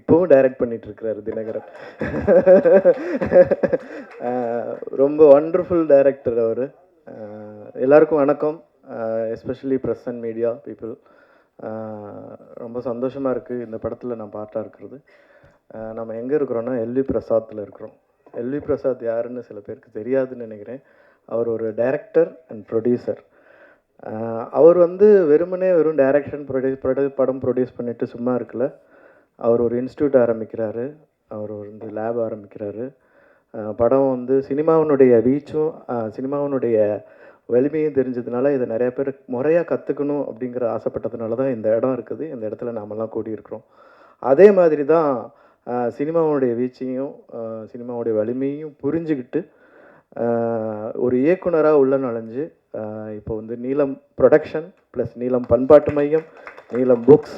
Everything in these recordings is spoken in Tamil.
இப்போவும் டைரக்ட் பண்ணிட்டு இருக்கிறாரு தினகரன். ரொம்ப வண்டர்ஃபுல் டைரக்டர் அவர். எல்லாருக்கும் வணக்கம். Especially press and media people. ரொம்ப சந்தோஷமாக இருக்குது இந்த படத்தில் நான் பார்ட்டாக இருக்கிறது. நம்ம எங்கே இருக்கிறோன்னா எல்வி பிரசாத்தில் இருக்கிறோம். எல்வி பிரசாத் யாருன்னு சில பேருக்கு தெரியாதுன்னு நினைக்கிறேன். அவர் ஒரு டைரக்டர் அண்ட் ப்ரொடியூசர். அவர் வந்து வெறும் டைரக்ஷன் படம் ப்ரொடியூஸ் பண்ணிவிட்டு சும்மா இருக்கல. அவர் ஒரு இன்ஸ்டியூட் ஆரம்பிக்கிறாரு. அவர் வந்து லேப் ஆரம்பிக்கிறாரு. படம் வந்து சினிமாவினுடைய ரீச்சும் சினிமாவினுடைய வலிமையும் தெரிஞ்சதுனால இதை நிறைய பேர் முறையாக கற்றுக்கணும் அப்படிங்கிற ஆசைப்பட்டதுனால தான் இந்த இடம் இருக்குது. இந்த இடத்துல நாமெல்லாம் கூடியிருக்கிறோம். அதே மாதிரி தான் சினிமாவுடைய வீச்சையும் சினிமாவுடைய வலிமையும் புரிஞ்சுக்கிட்டு ஒரு இயக்குனராக உள்ள நுழைஞ்சு இப்போ வந்து நீலம் ப்ரொடக்ஷன் ப்ளஸ் நீலம் பண்பாட்டு மையம், நீலம் புக்ஸ்,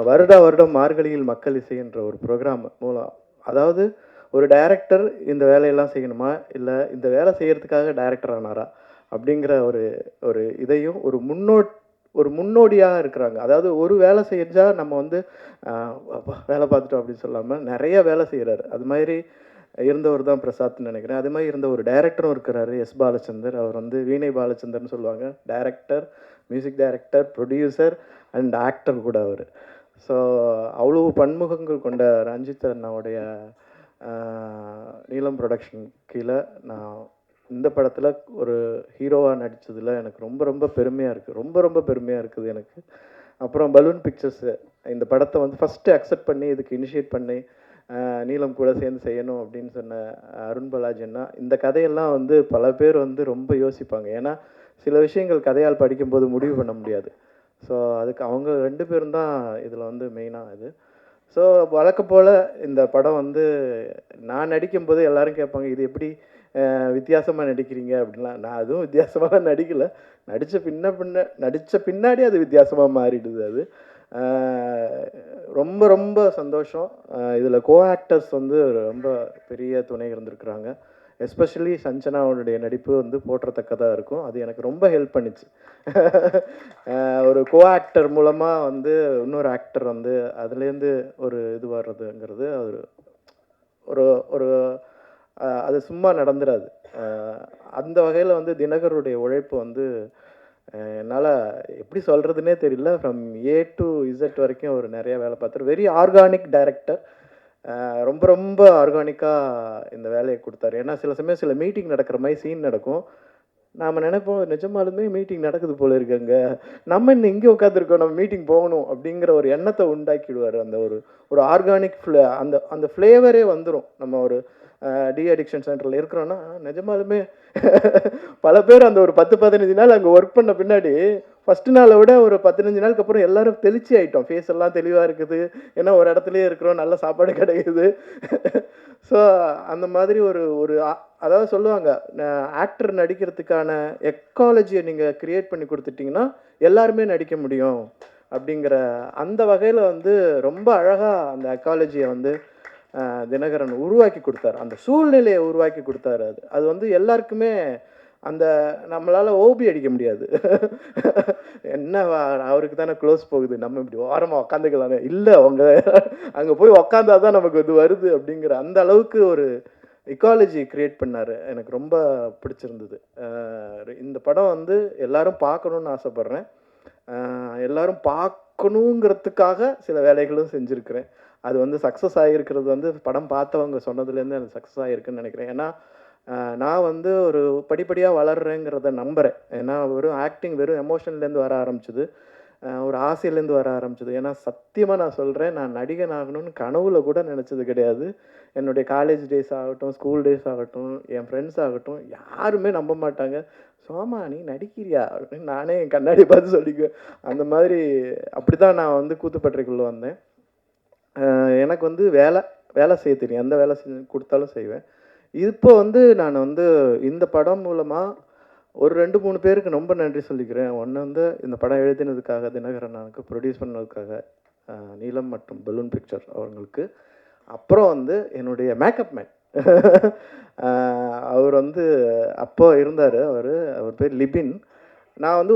வருடம் மார்கழியில் மக்கள் இசை என்ற ஒரு ப்ரோக்ராம் மூலம், அதாவது ஒரு டைரக்டர் இந்த வேலையெல்லாம் செய்யணுமா இல்லை இந்த வேலை செய்கிறதுக்காக டைரக்டர் ஆனாரா அப்படிங்கிற ஒரு இதையும் ஒரு முன்னோடியாக இருக்கிறாங்க. அதாவது ஒரு வேலை செஞ்சால் நம்ம வந்து வேலை பார்த்துட்டோம் அப்படின்னு சொல்லாமல் நிறைய வேலை செய்கிறாரு. அது மாதிரி இருந்தவர் தான் பிரசாத்னு நினைக்கிறேன். அது மாதிரி இருந்த ஒரு டைரக்டரும் இருக்கிறாரு, எஸ் பாலச்சந்தர். அவர் வந்து வீணை பாலச்சந்தர்னு சொல்லுவாங்க. Director, music director, producer and actor கூட அவர். ஸோ அவ்வளோ பன்முகங்கள் கொண்ட ரஞ்சித் அண்ணாவுடைய நீலம் ப்ரொடக்ஷன் கீழே நான் இந்த படத்தில் ஒரு ஹீரோவாக நடித்ததில் எனக்கு ரொம்ப பெருமையாக இருக்குது. ரொம்ப பெருமையாக இருக்குது எனக்கு. அப்புறம் பலூன் பிக்சர்ஸு இந்த படத்தை வந்து ஃபஸ்ட்டு அக்செப்ட் பண்ணி இதுக்கு இனிஷியேட் பண்ணி நீலம் கூட சேர்ந்து செய்யணும் அப்படின்னு சொன்ன அருண் பாலாஜின்னா, இந்த கதையெல்லாம் வந்து பல பேர் வந்து ரொம்ப யோசிப்பாங்க. ஏன்னா சில விஷயங்கள் கதையால் படிக்கும்போது முடிவு பண்ண முடியாது. ஸோ அதுக்கு அவங்க 2 பேரும் தான் இதில் வந்து மெயினாக இது. ஸோ வழக்கம் போல் இந்த படம் வந்து நான் நடிக்கும்போது எல்லோரும் கேட்பாங்க, இது எப்படி வித்தியாசமாக நடிக்கிறீங்க அப்படின்லாம். நான் அதுவும் வித்தியாசமாக நடிக்கலை. நடித்த பின்னாடி அது வித்தியாசமாக மாறிடுது. அது ரொம்ப சந்தோஷம். இதில் கோ ஆக்டர்ஸ் வந்து ரொம்ப பெரிய துணை இருந்திருக்கிறாங்க. எஸ்பெஷலி சஞ்சனாவுடைய நடிப்பு வந்து போற்றத்தக்கதாக இருக்கும். அது எனக்கு ரொம்ப ஹெல்ப் பண்ணிச்சு. ஒரு கோ ஆக்டர் மூலமாக வந்து இன்னொரு ஆக்டர் வந்து அதுலேருந்து ஒரு இது வர்றதுங்கிறது அது ஒரு ஒரு அது சும்மா நடந்துடாது. அந்த வகையில் வந்து தினகருடைய உழைப்பு வந்து என்னால் எப்படி சொல்கிறதுனே தெரியல. ஃப்ரம் ஏ டு இசட் வரைக்கும் அவர் நிறைய வேலை பார்த்தார். Very organic director. ரொம்ப ஆர்கானிக்காக இந்த வேலையை கொடுத்தாரு. ஏன்னா சில சமயம் சில மீட்டிங் நடக்கிற மாதிரி சீன் நடக்கும். நாம் நினைப்போம், நிஜமாலுமே மீட்டிங் நடக்குது போல இருக்குங்க, நம்ம இன்னும் இங்கே உட்காந்துருக்கோம், நம்ம மீட்டிங் போகணும் அப்படிங்கிற ஒரு எண்ணத்தை உண்டாக்கிடுவார். அந்த ஒரு ஆர்கானிக் அந்த ஃப்ளேவரே வந்துடும். நம்ம ஒரு டி அடிக்ஷன் சென்டரில் இருக்கிறோன்னா நிஜமாலுமே பல பேர் அந்த ஒரு 10-15 நாள் அங்கே ஒர்க் பண்ண பின்னாடி ஃபஸ்ட்டு நாளை விட ஒரு 15 நாளுக்கு அப்புறம் எல்லோரும் தெளிச்சி ஆகிட்டோம். ஃபேஸ் எல்லாம் தெளிவாக இருக்குது. ஏன்னா ஒரு இடத்துலையே இருக்கிறோம், நல்ல சாப்பாடு கிடைக்குது. ஸோ அந்த மாதிரி ஒரு அதாவது சொல்லுவாங்க, ஆக்டர் நடிக்கிறதுக்கான எக்காலஜியை நீங்கள் க்ரியேட் பண்ணி கொடுத்துட்டிங்கன்னா எல்லாருமே நடிக்க முடியும் அப்படிங்கிற அந்த வகையில் வந்து ரொம்ப அழகாக அந்த எக்காலஜியை வந்து தினகரன் உருவாக்கி கொடுத்தாரு. அந்த சூழ்நிலையை உருவாக்கி கொடுத்தாரு. அது வந்து எல்லாருக்குமே அந்த நம்மளால் ஓபி அடிக்க முடியாது. என்ன அவருக்கு தானே க்ளோஸ் போகுது, நம்ம இப்படி ஓரமாக உக்காந்துக்கலானே, இல்லை அவங்க அங்கே போய் உக்காந்தா தான் நமக்கு இது வருது அப்படிங்கிற அந்த அளவுக்கு ஒரு எக்காலஜி க்ரியேட் பண்ணார். எனக்கு ரொம்ப பிடிச்சிருந்தது. இந்த படம் வந்து எல்லாரும் பார்க்கணுன்னு ஆசைப்பட்றேன். எல்லாரும் பார்க்கணுங்கிறதுக்காக சில வேலைகளும் செஞ்சுருக்கிறேன். அது வந்து சக்ஸஸ் ஆகியிருக்கிறது வந்து படம் பார்த்தவங்க சொன்னதுலேருந்து அது சக்ஸஸ் ஆகிருக்குன்னு நினைக்கிறேன். ஏன்னா நான் வந்து ஒரு படிப்படியாக வளர்றேங்கிறத நம்புகிறேன். ஏன்னா வெறும் ஆக்டிங் வெறும் எமோஷன்லேருந்து வர ஆரம்பிச்சுது, ஒரு ஆசையிலேருந்து வர ஆரம்பிச்சுது. ஏன்னா சத்தியமாக நான் சொல்கிறேன், நான் நடிகன் ஆகணும்னு கனவுல கூட நினச்சது கிடையாது. என்னுடைய காலேஜ் டேஸ் ஆகட்டும், ஸ்கூல் டேஸ் ஆகட்டும், என் ஃப்ரெண்ட்ஸ் ஆகட்டும், யாருமே நம்ப மாட்டாங்க. சோமா நீ நடிக்கிறியா அப்படின்னு நானே என் கண்ணாடி பார்த்து சொல்லிக்குவேன். அந்த மாதிரி அப்படி தான் நான் வந்து கூத்துப்பட்டறைக்குள்ளே வந்தேன். எனக்கு வந்து வேலை செய்ய தெரியும். எந்த வேலை கொடுத்தாலும் செய்வேன். இப்போ வந்து நான் வந்து இந்த படம் மூலமாக ஒரு 2-3 பேருக்கு ரொம்ப நன்றி சொல்லிக்கிறேன். ஒன்று வந்து இந்த படம் எழுதினதுக்காக தினகரன் அண்ணனுக்கு, ப்ரொடியூஸ் பண்ணதுக்காக நீலம் மற்றும் பலூன் பிக்சர் அவங்களுக்கு. அப்புறம் வந்து என்னுடைய மேக்கப் மேன் அவர் வந்து அப்போ இருந்தார். அவர் பேர் லிபின். நான் வந்து